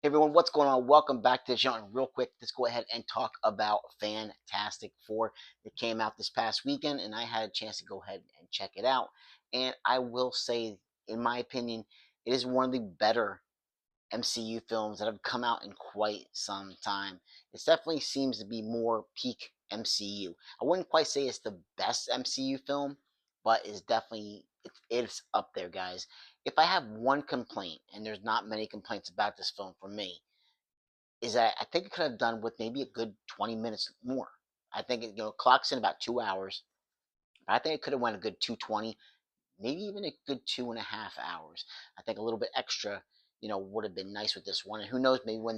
Hey everyone, what's going on? Welcome back to the channel. Real quick, let's go ahead and talk about Fantastic Four. It came out this past weekend, and I had a chance to go ahead and check it out. And I will say, in my opinion, it is one of the better MCU films that have come out in quite some time. It definitely seems to be more peak MCU. I wouldn't quite say it's the best MCU film, but it's definitely it's up there, guys. If I have one complaint, and there's not many complaints about this film for me, is that I think it could have done with maybe a good 20 minutes more. I think clocks in about 2 hours, but I think it could have went a good 220, maybe even a good 2.5 hours. I think a little bit extra, would have been nice with this one. And who knows, maybe when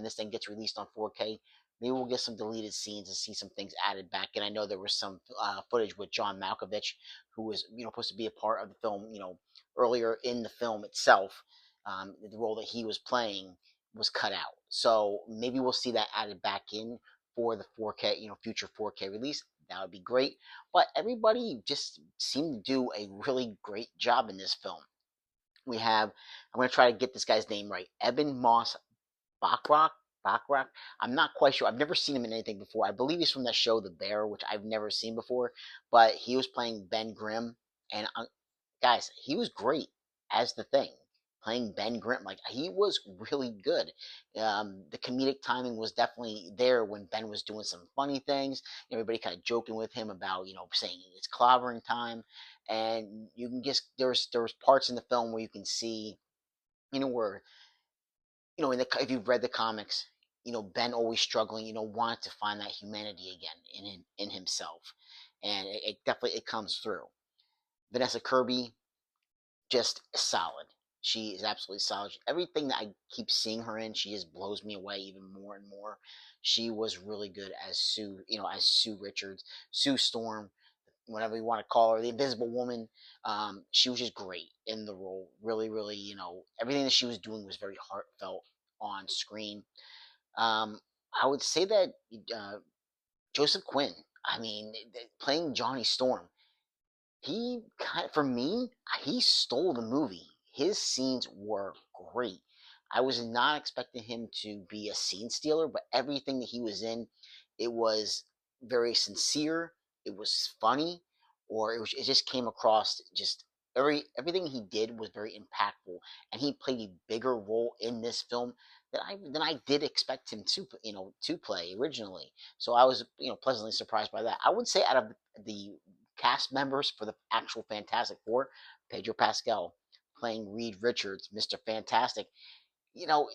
this thing gets released on 4K, maybe we'll get some deleted scenes and see some things added back. And I know there was some footage with John Malkovich, who was supposed to be a part of the film, earlier in the film itself. The role that he was playing was cut out, so maybe we'll see that added back in for the 4K, future 4K release. That would be great. But everybody just seemed to do a really great job in this film. We have, I'm going to try to get this guy's name right, Ebon Moss Bachrach. Bachrach. I'm not quite sure. I've never seen him in anything before. I believe he's from that show, The Bear, which I've never seen before. But he was playing Ben Grimm, and guys, he was great as the Thing, playing Ben Grimm. Like, he was really good. The comedic timing was definitely there when Ben was doing some funny things. Everybody kind of joking with him about saying it's clobbering time, and you can just there's parts in the film where you can see where if you've read the comics, Ben always struggling, wanted to find that humanity again in himself, and it definitely it comes through. Vanessa Kirby, just solid. She is absolutely solid. Everything that I keep seeing her in, she just blows me away even more and more. She was really good as Sue, as Sue Richards, Sue Storm, whatever you want to call her, the Invisible Woman. She was just great in the role. Really, really, everything that she was doing was very heartfelt on screen. Um, I would say that uh, Joseph Quinn, I mean, playing Johnny Storm, he for me, he stole the movie. His scenes were great. I was not expecting him to be a scene stealer, but everything that he was in, it was very sincere. It was funny, or it just came across just everything he did was very impactful, and he played a bigger role in this film than I did expect him to play originally. So I was pleasantly surprised by that. I would say out of the cast members for the actual Fantastic Four, Pedro Pascal playing Reed Richards, Mr. Fantastic. You know,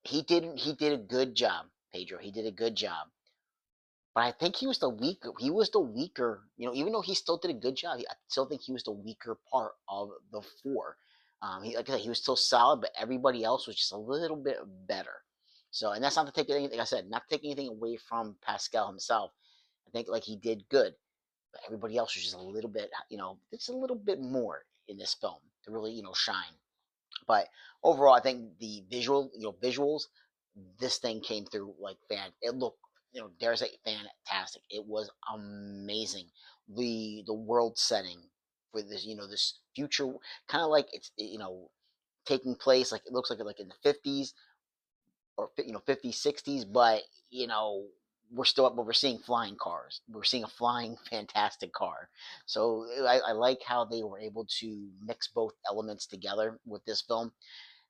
he did a good job, Pedro. He did a good job. But I think he was the weaker, even though he still did a good job, I still think he was the weaker part of the four. Like I said, he was still solid, but everybody else was just a little bit better. So, and that's not to take anything, like I said, not to take anything away from Pascal himself. I think like he did good, but everybody else was just a little bit, it's a little bit more in this film to really, shine. But overall, I think the visuals, this thing came through like it looked, dare say, fantastic. It was amazing. The world setting for this, this future, kind of like it's, taking place like it looks like in the 50s or 50s 60s, but we're seeing flying cars, we're seeing a flying fantastic car. So I like how they were able to mix both elements together with this film,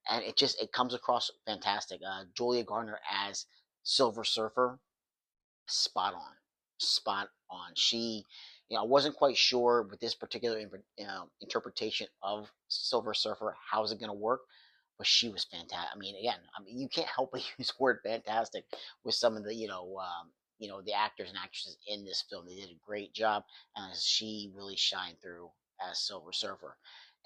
and it comes across fantastic. Julia Garner as Silver Surfer, spot on, spot on. She, I wasn't quite sure with this particular interpretation of Silver Surfer how's it going to work, but she was fantastic. I mean, again, you can't help but use the word fantastic with some of the the actors and actresses in this film. They did a great job, and she really shined through as Silver Surfer.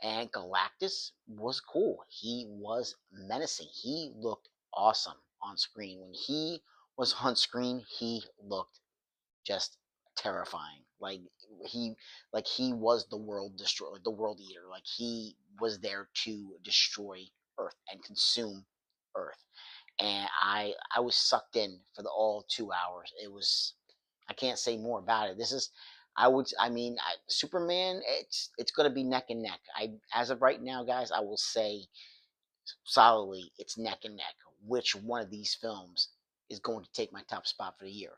And Galactus was cool. He was menacing. He looked awesome on screen. When he was on screen, he looked just terrifying. He he was the world destroyer, the world eater. Like he was there to destroy Earth and consume Earth. And I was sucked in for the all 2 hours. It was, I can't say more about it. This is, Superman. It's gonna be neck and neck. As of right now, guys, I will say solidly it's neck and neck. which one of these films is going to take my top spot for the year.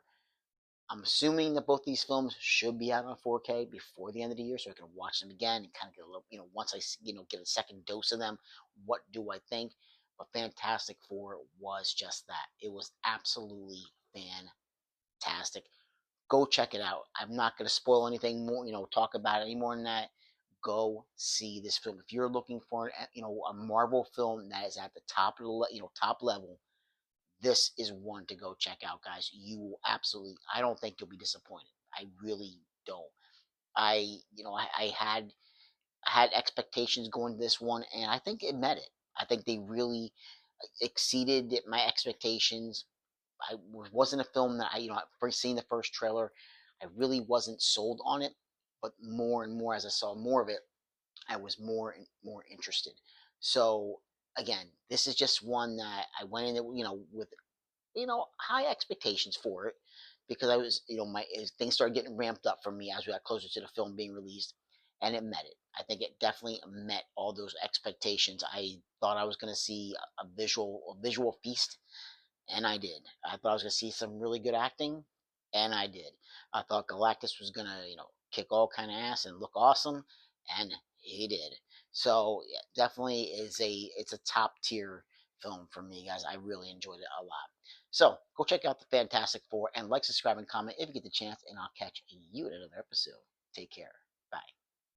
I'm assuming that both these films should be out on 4K before the end of the year, so I can watch them again and kind of get a little, once I, get a second dose of them, what do I think? But Fantastic Four was just that. It was absolutely fantastic. Go check it out. I'm not going to spoil anything more, talk about it any more than that. Go see this film if you're looking for, a Marvel film that is at the top of the, top level. This is one to go check out, guys. You will absolutely. I don't think you'll be disappointed. I really don't. I had expectations going to this one, and I think it met it. I think they really exceeded my expectations. I wasn't a film that first seeing the first trailer, I really wasn't sold on it. But more and more as I saw more of it, I was more and more interested. So again, this is just one that I went in, with high expectations for it because I was, my things started getting ramped up for me as we got closer to the film being released, and it met it. I think it definitely met all those expectations. I thought I was going to see a visual feast, and I did. I thought I was going to see some really good acting, and I did. I thought Galactus was going to, kick all kind of ass and look awesome, and he did. So yeah, definitely it's a top tier film for me, guys. I really enjoyed it a lot. So go check out the Fantastic Four and like, subscribe, and comment if you get the chance, and I'll catch you in another episode. Take care. Bye.